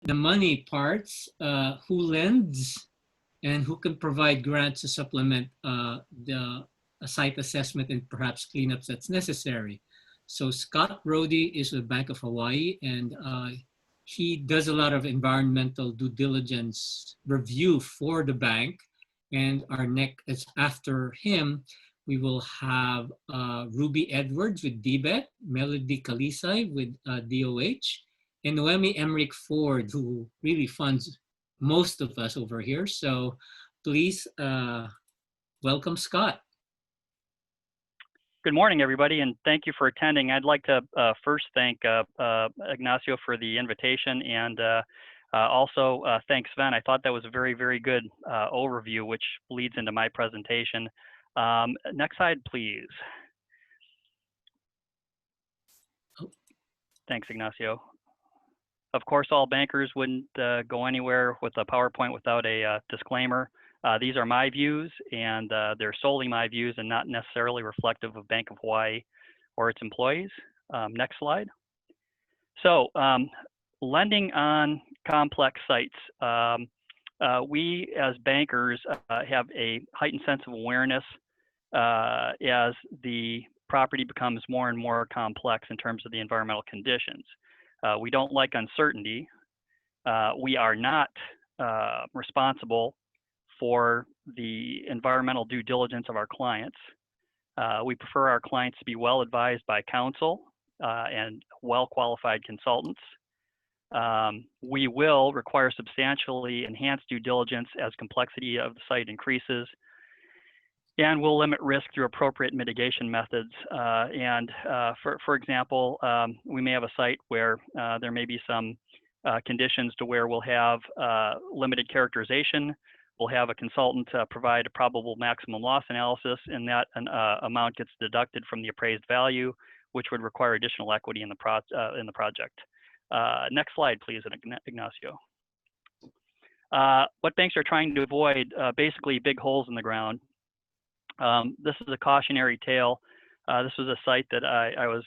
the money parts, who lends and who can provide grants to supplement the site assessment and perhaps cleanups that's necessary. So Scott Rodie is with Bank of Hawaii, and he does a lot of environmental due diligence review for the bank. And our next, after him, we will have Ruby Edwards with DBET, Melody Kalisay with DOH, and Noemi Emmerich Ford, who really funds most of us over here. So please welcome Scott. Good morning, everybody, and thank you for attending. I'd like to first thank Ignacio for the invitation, and also thank Sven. I thought that was a very, very good overview, which leads into my presentation. Next slide, please. Thanks, Ignacio. Of course, all bankers wouldn't go anywhere with a PowerPoint without a disclaimer. These are my views, and they're solely my views and not necessarily reflective of Bank of Hawaii or its employees. Next slide. So, lending on complex sites. We as bankers have a heightened sense of awareness as the property becomes more and more complex in terms of the environmental conditions. We don't like uncertainty. We are not responsible for the environmental due diligence of our clients. We prefer our clients to be well advised by counsel and well-qualified consultants. We will require substantially enhanced due diligence as complexity of the site increases, and we'll limit risk through appropriate mitigation methods. For example, we may have a site where there may be some conditions to where we'll have limited characterization. We'll have a consultant provide a probable maximum loss analysis, and that amount gets deducted from the appraised value, which would require additional equity in the project. Next slide, please, Ignacio. What banks are trying to avoid, basically big holes in the ground. This is a cautionary tale. This was a site that I was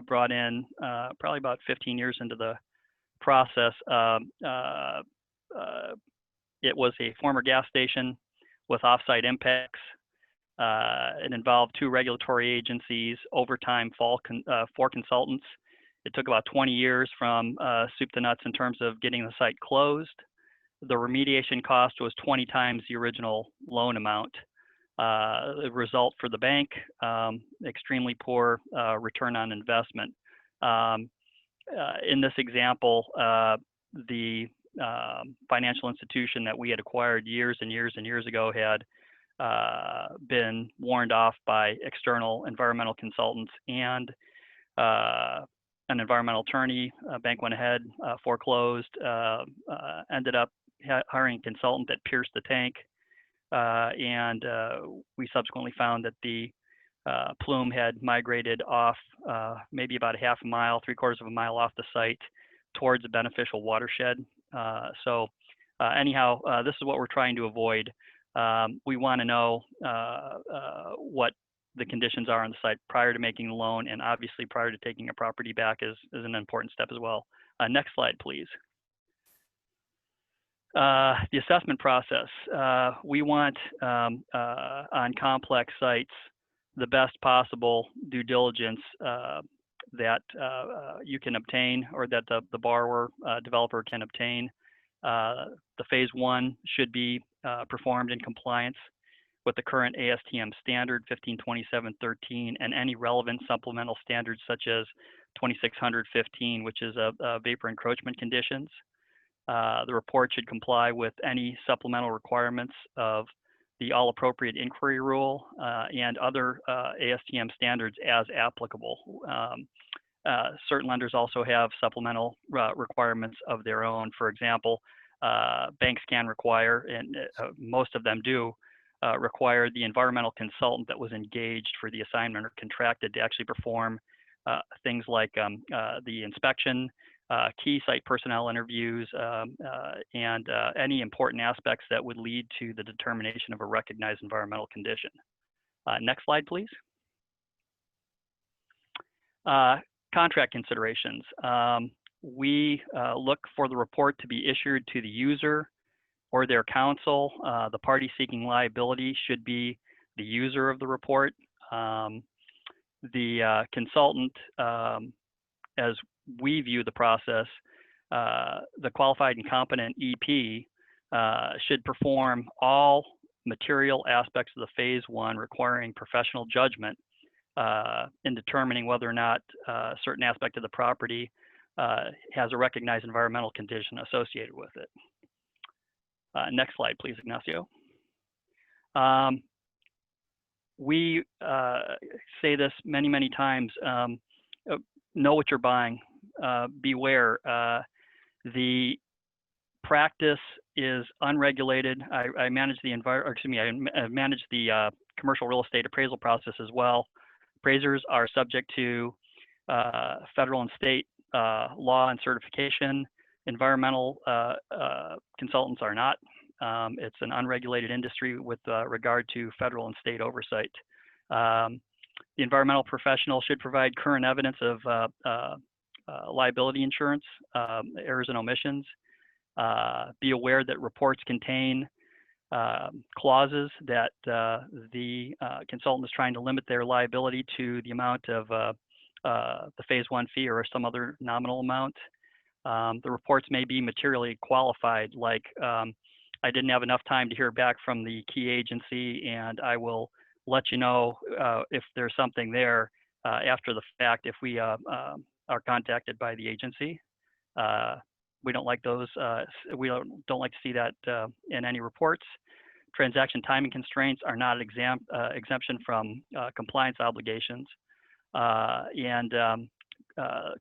brought in probably about 15 years into the process. It was a former gas station with offsite impacts. It involved 2 regulatory agencies, overtime, 4 consultants. It took about 20 years from soup to nuts in terms of getting the site closed. The remediation cost was 20 times the original loan amount. The result for the bank, extremely poor return on investment. In this example, the financial institution that we had acquired years and years and years ago had been warned off by external environmental consultants and an environmental attorney. Bank went ahead, foreclosed, ended up hiring a consultant that pierced the tank, and we subsequently found that the plume had migrated off maybe about a half a mile, 3/4 of a mile off the site towards a beneficial watershed. Anyhow, this is what we're trying to avoid. We want to know what the conditions are on the site prior to making the loan, and obviously prior to taking a property back is an important step as well. Next slide, please. The assessment process. We want on complex sites the best possible due diligence that you can obtain, or that the borrower developer can obtain. The phase 1 should be performed in compliance with the current ASTM standard 1527.13 and any relevant supplemental standards such as 2615, which is a vapor encroachment conditions. The report should comply with any supplemental requirements of the all appropriate inquiry rule and other ASTM standards as applicable. Certain lenders also have supplemental requirements of their own. For example, banks can require, and most of them do, require the environmental consultant that was engaged for the assignment or contracted to actually perform things like the inspection, key site personnel interviews, and any important aspects that would lead to the determination of a recognized environmental condition. Next slide, please. Contract considerations. we look for the report to be issued to the user or their counsel. The party seeking liability should be the user of the report. The consultant, as we view the process, the qualified and competent EP should perform all material aspects of the phase one requiring professional judgment in determining whether or not a certain aspect of the property has a recognized environmental condition associated with it. Next slide, please, Ignacio. We say this many, many times, know what you're buying, beware. The practice is unregulated. I manage the I manage the commercial real estate appraisal process as well. Appraisers are subject to federal and state law and certification. Environmental consultants are not. It's an unregulated industry with regard to federal and state oversight. The environmental professional should provide current evidence of liability insurance, errors and omissions. Be aware that reports contain clauses that the consultant is trying to limit their liability to the amount of the phase one fee or some other nominal amount. The reports may be materially qualified, like I didn't have enough time to hear back from the key agency, and I will let you know if there's something there after the fact if we are contacted by the agency. We don't like those. We don't like to see that in any reports. Transaction timing constraints are not exemption from compliance obligations.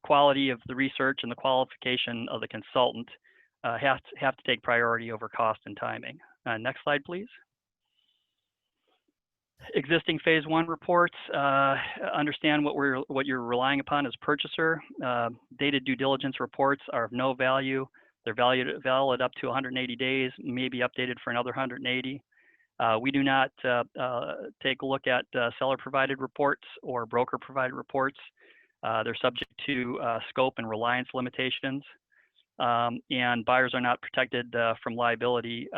Quality of the research and the qualification of the consultant have to take priority over cost and timing. Next slide, please. Existing phase one reports, understand what you're relying upon as purchaser. Dated due diligence reports are of no value. They're valid up to 180 days, may be updated for another 180. We do not take a look at seller-provided reports or broker-provided reports. They're subject to scope and reliance limitations. And buyers are not protected from liability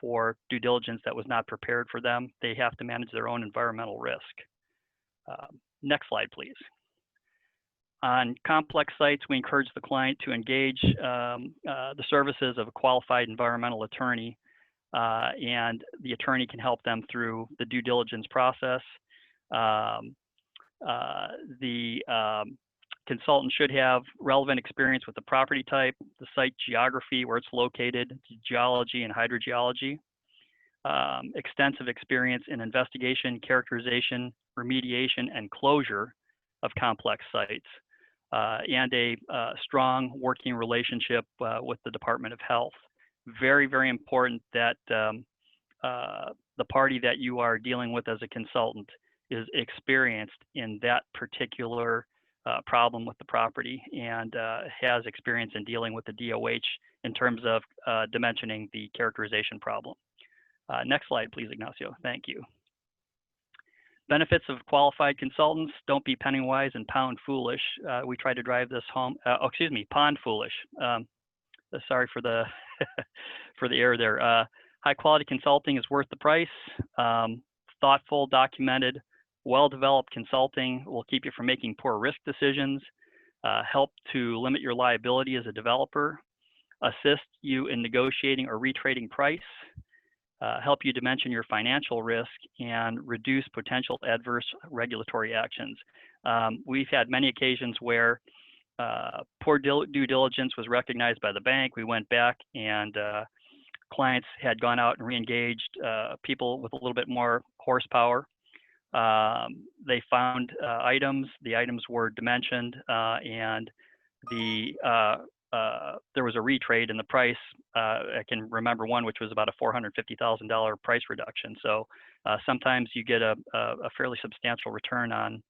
for due diligence that was not prepared for them. They have to manage their own environmental risk. Next slide, please. On complex sites, we encourage the client to engage the services of a qualified environmental attorney, and the attorney can help them through the due diligence process. Consultant should have relevant experience with the property type, the site geography, where it's located, geology and hydrogeology, extensive experience in investigation, characterization, remediation, and closure of complex sites, and a strong working relationship with the Department of Health. Very, very important that the party that you are dealing with as a consultant is experienced in that particular problem with the property and has experience in dealing with the DOH in terms of dimensioning the characterization problem. Next slide, please, Ignacio. Thank you. Benefits of qualified consultants: don't be penny wise and pound foolish. We try to drive this home. Pond foolish. Sorry for the for the error there. High quality consulting is worth the price. Thoughtful, documented, well-developed consulting will keep you from making poor risk decisions, help to limit your liability as a developer, assist you in negotiating or retrading price, help you dimension your financial risk, and reduce potential adverse regulatory actions. We've had many occasions where poor due diligence was recognized by the bank. We went back and clients had gone out and re-engaged people with a little bit more horsepower. They found items, the items were dimensioned, and there was a retrade in the price. I can remember one which was about a $450,000 price reduction. So sometimes you get a fairly substantial return on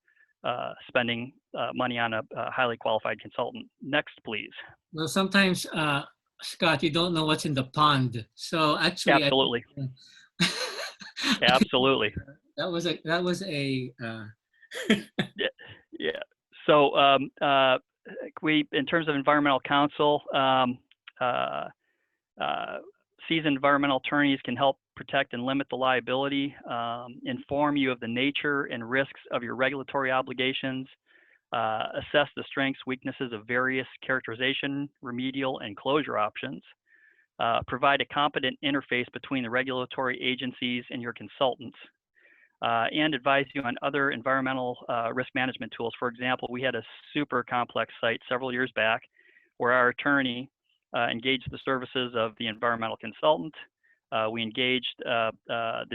spending money on a highly qualified consultant. Next, plees. Well, sometimes, Scott, you don't know what's in the pond. So actually, absolutely. Absolutely. That was a yeah. So in terms of environmental counsel, seasoned environmental attorneys can help protect and limit the liability, inform you of the nature and risks of your regulatory obligations, assess the strengths, weaknesses of various characterization, remedial, and closure options, provide a competent interface between the regulatory agencies and your consultants, and advise you on other environmental risk management tools. For example, we had a super complex site several years back where our attorney engaged the services of the environmental consultant. We engaged the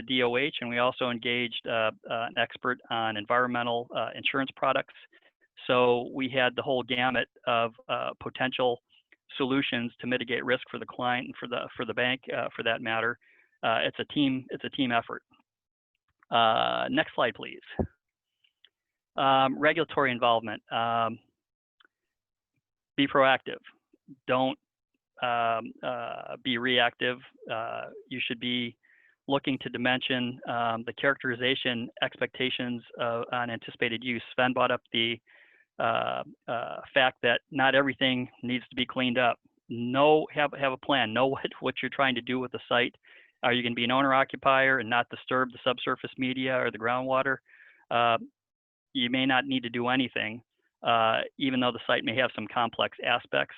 DOH, and we also engaged an expert on environmental insurance products. So we had the whole gamut of potential solutions to mitigate risk for the client and for the bank, for that matter. It's a team effort. Next slide, please. Regulatory involvement. Be proactive. Don't be reactive. You should be looking to dimension the characterization expectations on anticipated use. Sven brought up the fact that not everything needs to be cleaned up. Have a plan. Know what you're trying to do with the site. Are you going to be an owner-occupier and not disturb the subsurface media or the groundwater? You may not need to do anything, even though the site may have some complex aspects.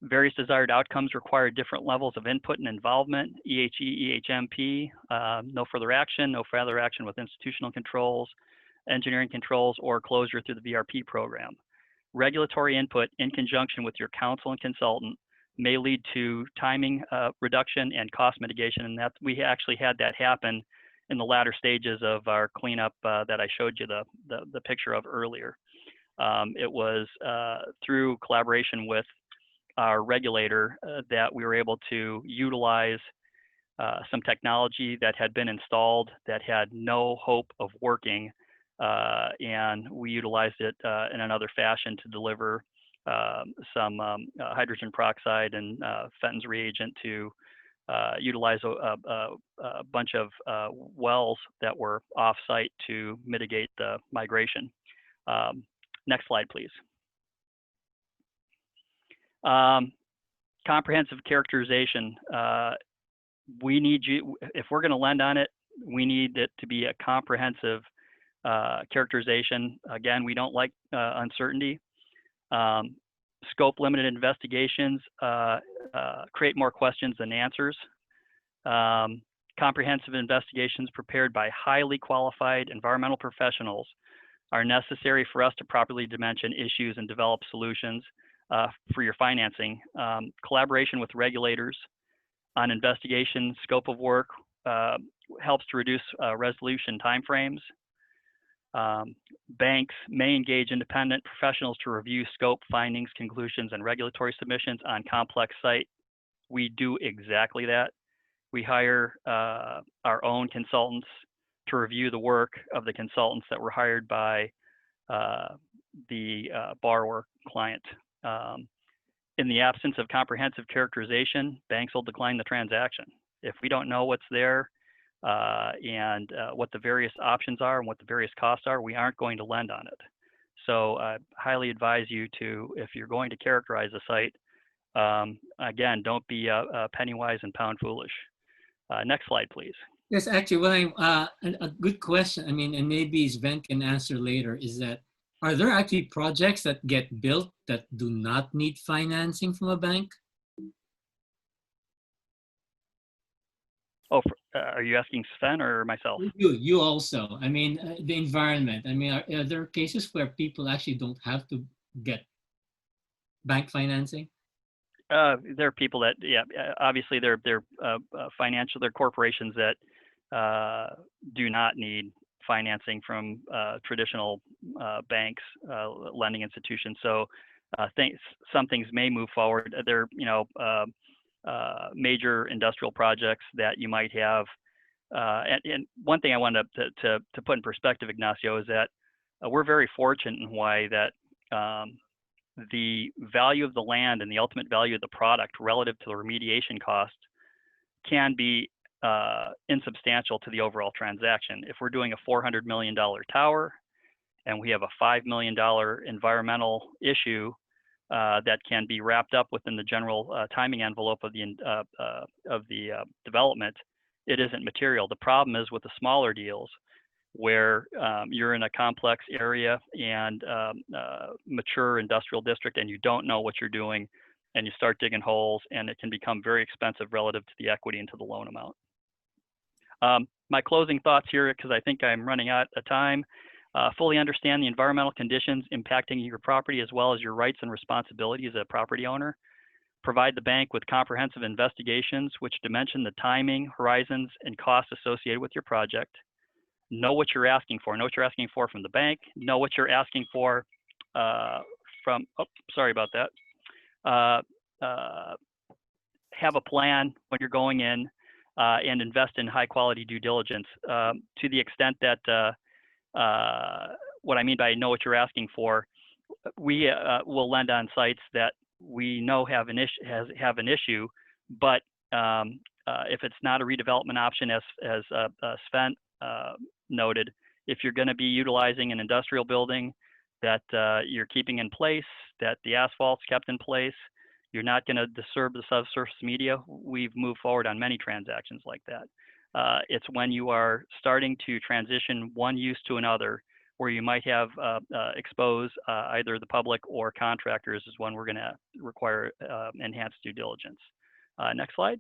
Various desired outcomes require different levels of input and involvement. EHE, EHMP, no further action with institutional controls, engineering controls, or closure through the VRP program. Regulatory input in conjunction with your counsel and consultant may lead to timing reduction and cost mitigation, and that we actually had that happen in the latter stages of our cleanup that I showed you the picture of earlier. It was through collaboration with our regulator that we were able to utilize some technology that had been installed that had no hope of working, and we utilized it in another fashion to deliver some hydrogen peroxide and Fenton's reagent to utilize a bunch of wells that were off-site to mitigate the migration. Next slide, please. Comprehensive characterization. We need you, if we're going to lend on it, we need it to be a comprehensive characterization. Again, we don't like uncertainty. Scope limited investigations create more questions than answers. Comprehensive investigations prepared by highly qualified environmental professionals are necessary for us to properly dimension issues and develop solutions for your financing. Collaboration with regulators on investigation scope of work helps to reduce resolution timeframes. Banks may engage independent professionals to review scope findings, conclusions, and regulatory submissions on complex site. We do exactly that. We hire our own consultants to review the work of the consultants that were hired by the borrower client. In the absence of comprehensive characterization, banks will decline the transaction. If we don't know what's there and what the various options are and what the various costs are, we aren't going to lend on it. So I highly advise you to, if you're going to characterize a site, again, don't be pennywise and pound foolish. Next slide, please. Yes, actually, what a good question, I mean, and maybe Sven can answer later, is that are there actually projects that get built that do not need financing from a bank? Oh, are you asking Sven or myself? You also. I mean, the environment. I mean, are there cases where people actually don't have to get bank financing? There are people that, yeah, obviously they're financial, they're corporations that do not need financing from traditional banks, lending institutions. So some things may move forward. There, major industrial projects that you might have. And one thing I wanted to put in perspective, Ignacio, is that we're very fortunate in Hawaii that the value of the land and the ultimate value of the product relative to the remediation cost can be insubstantial to the overall transaction. If we're doing a $400 million tower and we have a $5 million environmental issue that can be wrapped up within the general timing envelope of the development, it isn't material. The problem is with the smaller deals where you're in a complex area and mature industrial district and you don't know what you're doing and you start digging holes and it can become very expensive relative to the equity and to the loan amount. My closing thoughts here, because I think I'm running out of time, fully understand the environmental conditions impacting your property as well as your rights and responsibilities as a property owner. Provide the bank with comprehensive investigations which dimension the timing, horizons, and costs associated with your project. Know what you're asking for. Know what you're asking for from the bank. Know what you're asking for from, oh, sorry about that. Have a plan when you're going in and invest in high quality due diligence to the extent that what I mean by know what you're asking for, we will lend on sites that we know have an issue, but if it's not a redevelopment option, as Sven noted, if you're going to be utilizing an industrial building that you're keeping in place, that the asphalt's kept in place, you're not going to disturb the subsurface media. We've moved forward on many transactions like that. It's when you are starting to transition one use to another, where you might have expose either the public or contractors, is when we're going to require enhanced due diligence. Next slide.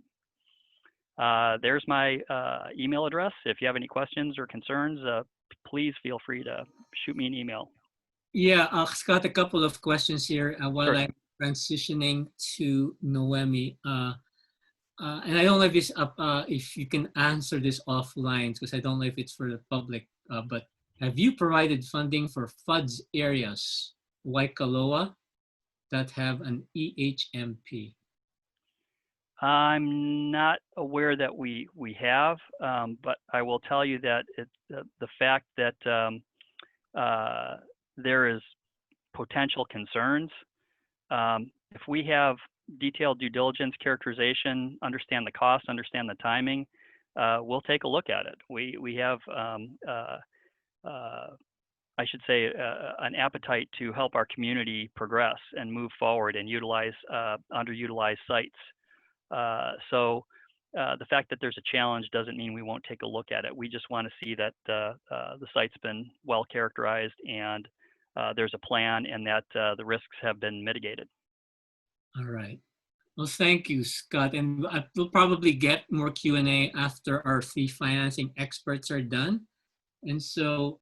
There's my email address. If you have any questions or concerns, please feel free to shoot me an email. Yeah, Scott, a couple of questions here while Sure. I'm transitioning to Noemi. And I don't know if it's up, if you can answer this offline, because I don't know if it's for the public, but have you provided funding for FUDS areas, Waikoloa, that have an EHMP? I'm not aware that we have, but I will tell you that the fact that there is potential concerns. If we have detailed due diligence characterization, understand the cost, understand the timing, we'll take a look at it. We have, I should say, an appetite to help our community progress and move forward and utilize underutilized sites. So the fact that there's a challenge doesn't mean we won't take a look at it. We just want to see that the site's been well characterized and there's a plan and that the risks have been mitigated. All right. Well, thank you, Scott. And we'll probably get more Q&A after our three financing experts are done. And so